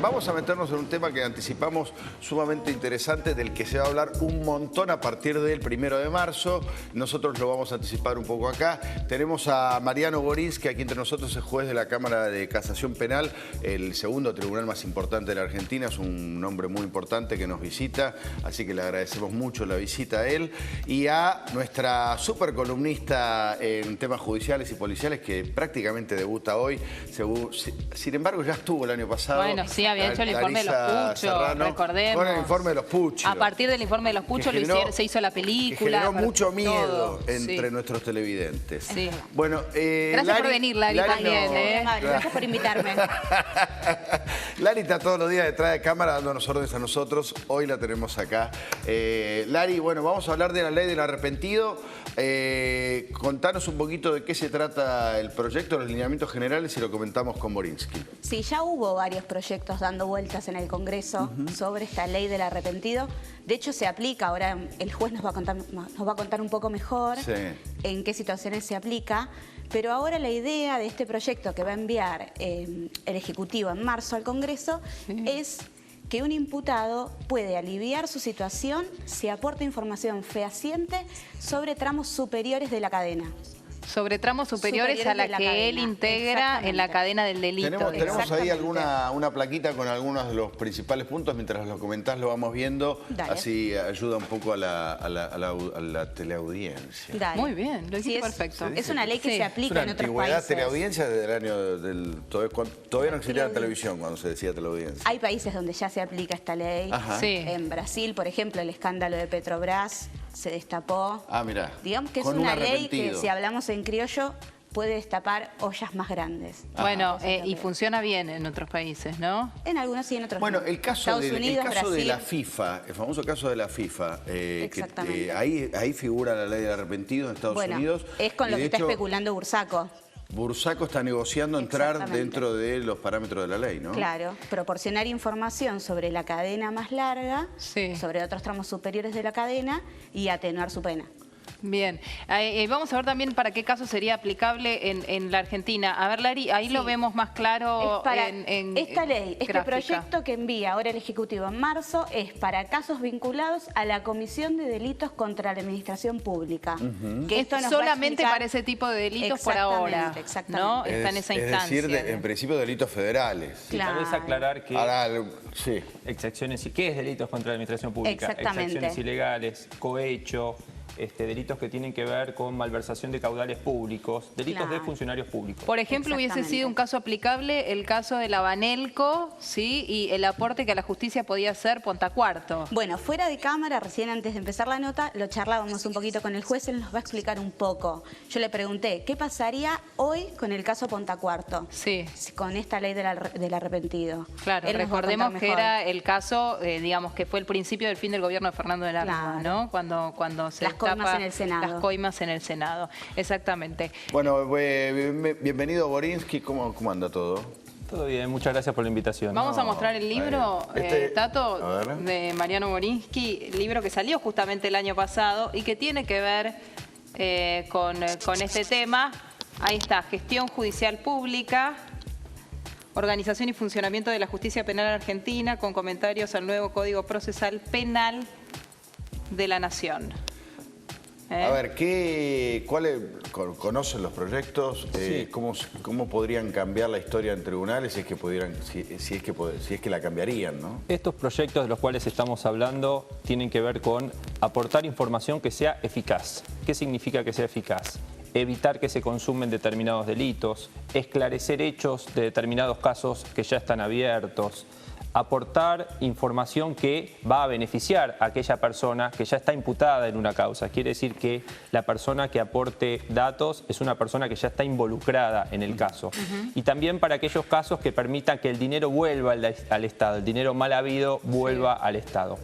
vamos a meternos en un tema que anticipamos sumamente interesante, del que se va a hablar un montón a partir del 1 de marzo. Nosotros lo vamos a anticipar un poco acá. Tenemos a Mariano Gorinsky, aquí entre nosotros, es juez de la Cámara de Casación Penal, el segundo tribunal más importante de la Argentina. Es un hombre muy importante que nos visita, así que le agradecemos mucho la visita a él. Y a nuestra super columnista en temas judiciales y policiales, que prácticamente debuta hoy. Sin embargo, ya estuvo el año pasado. Bueno, sí, había hecho el informe de los Puchos, recordemos. Con el informe de los Puchos. A partir del informe de los Puchos se hizo la película. Que generó mucho miedo entre nuestros televidentes. Sí. Bueno, gracias por venir, Lari, también. Gracias por invitarme. Lari está todos los días detrás de cámara dándonos órdenes a nosotros. Hoy la tenemos acá. Lari, bueno, vamos a hablar de la ley del arrepentido. Contanos un poquito de qué se trata el proyecto, los lineamientos generales, y lo comentamos con Gorinsky. Sí, ya hubo varios proyectos dando vueltas en el Congreso sobre esta ley del arrepentido. De hecho, se aplica. Ahora el juez nos va a contar un poco mejor en qué situaciones se aplica. Pero ahora la idea de este proyecto que va a enviar el Ejecutivo en marzo al Congreso es que un imputado puede aliviar su situación si aporta información fehaciente sobre tramos superiores de la cadena. Sobre tramos superiores a la que él integra en la cadena del delito. Tenemos ahí una plaquita con algunos de los principales puntos. Mientras lo comentás lo vamos viendo. Dale. Así ayuda un poco a la teleaudiencia. Dale. Muy bien, lo hiciste perfecto. Es una ley que se aplica en otros países. Teleaudiencia desde el año todavía no existía la televisión cuando se decía teleaudiencia. Hay países donde ya se aplica esta ley. En Brasil, por ejemplo, el escándalo de Petrobras se destapó. Ah, mirá. Digamos que es una ley que, si hablamos en criollo, puede destapar ollas más grandes. Bueno, y funciona bien en otros países, ¿no? En algunos sí, en otros no. Bueno, el caso de la FIFA, el famoso caso de la FIFA, ahí figura la ley del arrepentido en Estados Unidos. Es con lo que está especulando Bursaco. Bursaco está negociando entrar dentro de los parámetros de la ley, ¿no? Claro, proporcionar información sobre la cadena más larga, sobre otros tramos superiores de la cadena y atenuar su pena. Bien, vamos a ver también para qué caso sería aplicable en la Argentina. A ver, Lari, ahí lo vemos más claro esta ley, este proyecto que envía ahora el Ejecutivo en marzo es para casos vinculados a la Comisión de Delitos contra la Administración Pública. Que esto solamente para ese tipo de delitos por ahora, ¿no? Está en esa instancia. Es decir, en principio delitos federales. Claro. Tal vez aclarar que exacciones, ¿qué es delitos contra la Administración Pública? Exacciones ilegales, cohecho, delitos que tienen que ver con malversación de caudales públicos, delitos de funcionarios públicos. Por ejemplo, hubiese sido un caso aplicable el caso de la Banelco, ¿sí? Y el aporte que a la justicia podía hacer Pontacuarto. Bueno, fuera de cámara, recién antes de empezar la nota, lo charlábamos un poquito con el juez, él nos va a explicar un poco. Yo le pregunté, ¿qué pasaría hoy con el caso Pontacuarto? Sí. Con esta ley del arrepentido. Claro, recordemos que era el caso, digamos, que fue el principio del fin del gobierno de Fernando de la Rúa, ¿no? Cuando se coimas en el Senado. Las coimas en el Senado, exactamente. Bueno, bienvenido Gorinsky, ¿cómo anda todo? Todo bien, muchas gracias por la invitación. Vamos a mostrar el libro, Tato, de Mariano Gorinsky, libro que salió justamente el año pasado y que tiene que ver con este tema. Ahí está, Gestión Judicial Pública, Organización y Funcionamiento de la Justicia Penal Argentina, con comentarios al nuevo Código Procesal Penal de la Nación. A ver, ¿conocen los proyectos? ¿Cómo podrían cambiar la historia en tribunales si es que la cambiarían, ¿no? Estos proyectos de los cuales estamos hablando tienen que ver con aportar información que sea eficaz. ¿Qué significa que sea eficaz? Evitar que se consumen determinados delitos, esclarecer hechos de determinados casos que ya están abiertos, aportar información que va a beneficiar a aquella persona que ya está imputada en una causa. Quiere decir que la persona que aporte datos es una persona que ya está involucrada en el caso. Y también para aquellos casos que permitan que el dinero vuelva al Estado, el dinero mal habido vuelva al Estado.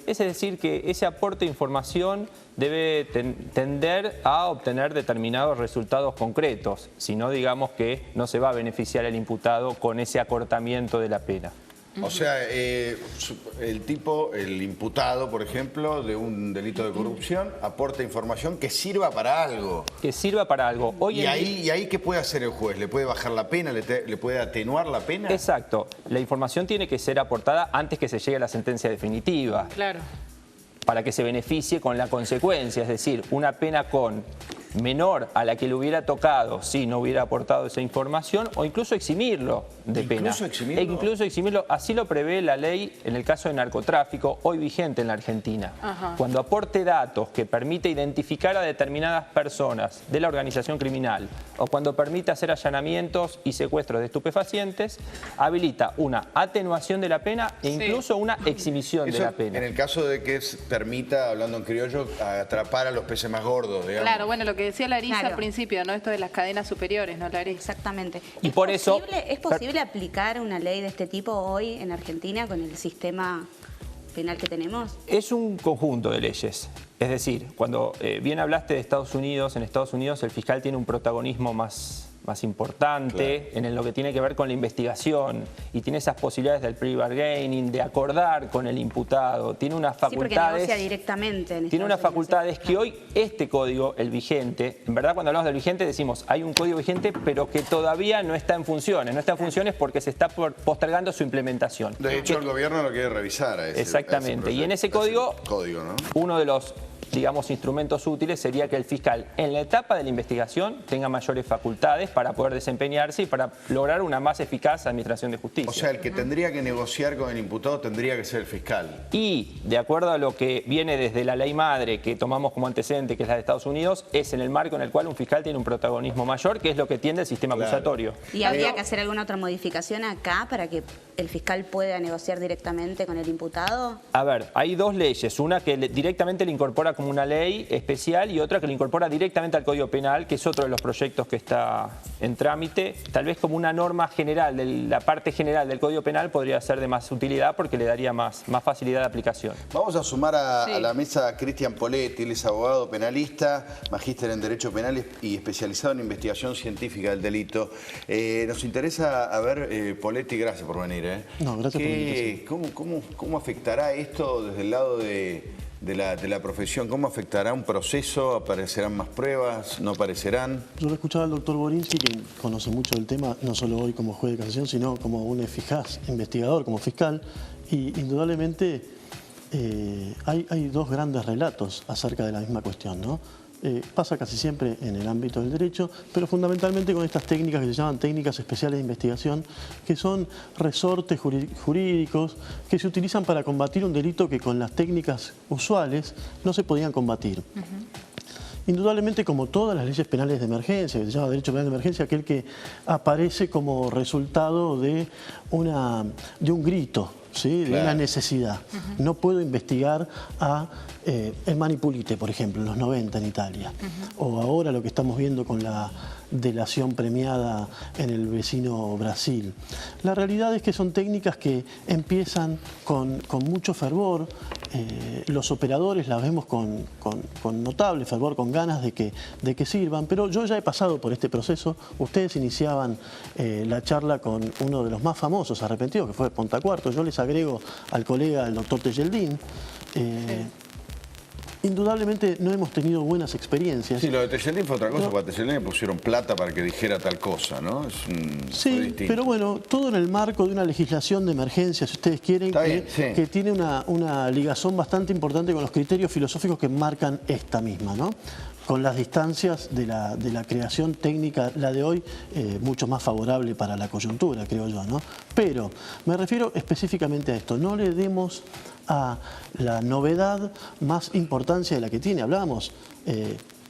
Es decir, que ese aporte de información debe tender a obtener determinados resultados concretos, si no, digamos que no se va a beneficiar el imputado con ese acortamiento de la pena. O sea, el imputado, por ejemplo, de un delito de corrupción, aporta información que sirva para algo. Que sirva para algo. ¿Y ahí qué puede hacer el juez? ¿Le puede bajar la pena? ¿Le puede atenuar la pena? Exacto. La información tiene que ser aportada antes que se llegue a la sentencia definitiva. Claro. Para que se beneficie con la consecuencia, es decir, una pena con menor a la que le hubiera tocado si no hubiera aportado esa información, o incluso eximirlo de pena. Incluso eximirlo. Así lo prevé la ley en el caso de narcotráfico, hoy vigente en la Argentina. Ajá. Cuando aporte datos que permite identificar a determinadas personas de la organización criminal, o cuando permite hacer allanamientos y secuestros de estupefacientes, habilita una atenuación de la pena e incluso una exhibición de la pena. En el caso de que permita, hablando en criollo, atrapar a los peces más gordos, digamos. Claro, bueno, lo que decía Larisa al principio, ¿no? Esto de las cadenas superiores, ¿no, Larisa? Exactamente. Y por eso... ¿Es posible aplicar una ley de este tipo hoy en Argentina con el sistema penal que tenemos? Es un conjunto de leyes. Es decir, cuando bien hablaste de Estados Unidos, en Estados Unidos el fiscal tiene un protagonismo más importante, claro, en lo que tiene que ver con la investigación, y tiene esas posibilidades del pre-bargaining, de acordar con el imputado, tiene unas facultades... Sí, porque negocia directamente. Tiene unas facultades que hoy este código, el vigente, en verdad cuando hablamos del vigente decimos hay un código vigente pero que todavía no está en funciones. No está en funciones porque se está postergando su implementación. De hecho, el gobierno lo quiere revisar a ese, exactamente. Y en ese código, ¿no? Uno de los, digamos, instrumentos útiles sería que el fiscal en la etapa de la investigación tenga mayores facultades para poder desempeñarse y para lograr una más eficaz administración de justicia. O sea, el que tendría que negociar con el imputado tendría que ser el fiscal. Y de acuerdo a lo que viene desde la ley madre que tomamos como antecedente, que es la de Estados Unidos, es en el marco en el cual un fiscal tiene un protagonismo mayor, que es lo que tiende el sistema acusatorio. ¿Y habría que hacer alguna otra modificación acá para que el fiscal pueda negociar directamente con el imputado? A ver, hay dos leyes, una que directamente le incorpora como una ley especial y otra que le incorpora directamente al Código Penal, que es otro de los proyectos que está en trámite. Tal vez como una norma general, la parte general del Código Penal podría ser de más utilidad porque le daría más facilidad de aplicación. Vamos a sumar a la mesa a Cristian Poletti. Él es abogado penalista, magíster en Derecho Penal y especializado en investigación científica del delito. Nos interesa, a ver, Poletti, gracias por venir. No, gracias por venir. ¿Cómo afectará esto desde el lado de la profesión? ¿Cómo afectará un proceso? ¿Aparecerán más pruebas? ¿No aparecerán? Yo lo escuchaba al doctor Borinsky, que conoce mucho del tema, no solo hoy como juez de casación, sino como un eficaz investigador, como fiscal. Y indudablemente hay dos grandes relatos acerca de la misma cuestión, ¿no? Pasa casi siempre en el ámbito del derecho, pero fundamentalmente con estas técnicas que se llaman técnicas especiales de investigación, que son resortes jurídicos que se utilizan para combatir un delito que con las técnicas usuales no se podían combatir. Indudablemente, como todas las leyes penales de emergencia, que se llama derecho penal de emergencia, aquel que aparece como resultado de un grito, ¿sí? De una necesidad. No puedo investigar a el Manipulite, por ejemplo, en los 90 en Italia. O ahora lo que estamos viendo con la delación premiada en el vecino Brasil. La realidad es que son técnicas que empiezan con mucho fervor. Los operadores las vemos con notable fervor, con ganas de que sirvan, pero yo ya he pasado por este proceso. Ustedes iniciaban la charla con uno de los más famosos arrepentidos, que fue Pontacuarto. Yo les agrego al colega, el doctor Tejeldín. Indudablemente no hemos tenido buenas experiencias. Sí, lo de Tejeldín fue otra cosa, porque a Tejeldín le pusieron plata para que dijera tal cosa, ¿no? Sí, pero bueno, todo en el marco de una legislación de emergencia, si ustedes quieren, que tiene una ligazón bastante importante con los criterios filosóficos que marcan esta misma, ¿no? Con las distancias de la creación técnica, la de hoy, mucho más favorable para la coyuntura, creo yo, ¿no? Pero me refiero específicamente a esto. No le demos a la novedad más importancia de la que tiene. Hablábamos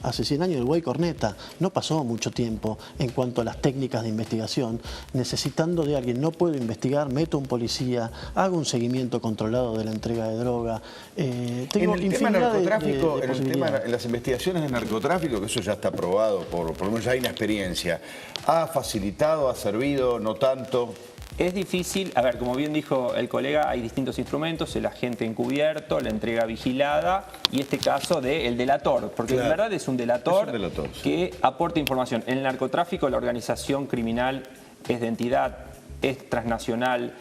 hace 100 años del buey corneta. No pasó mucho tiempo en cuanto a las técnicas de investigación. Necesitando de alguien, no puedo investigar, meto un policía, hago un seguimiento controlado de la entrega de droga. Tengo infinidad de en las investigaciones de narcotráfico, que eso ya está probado, por lo menos ya hay una experiencia. ¿Ha facilitado, ha servido, no tanto? Es difícil, a ver, como bien dijo el colega, hay distintos instrumentos, el agente encubierto, la entrega vigilada y este caso del delator, porque en verdad es un delator, que aporta información. En el narcotráfico la organización criminal es de entidad, es transnacional.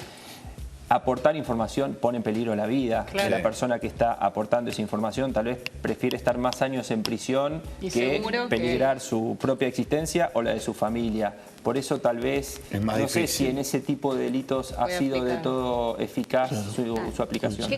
aportar información pone en peligro la vida de la persona que está aportando esa información. Tal vez prefiere estar más años en prisión que peligrar su propia existencia o la de su familia. Por eso tal vez, no sé si en ese tipo de delitos ha sido de todo eficaz su aplicación.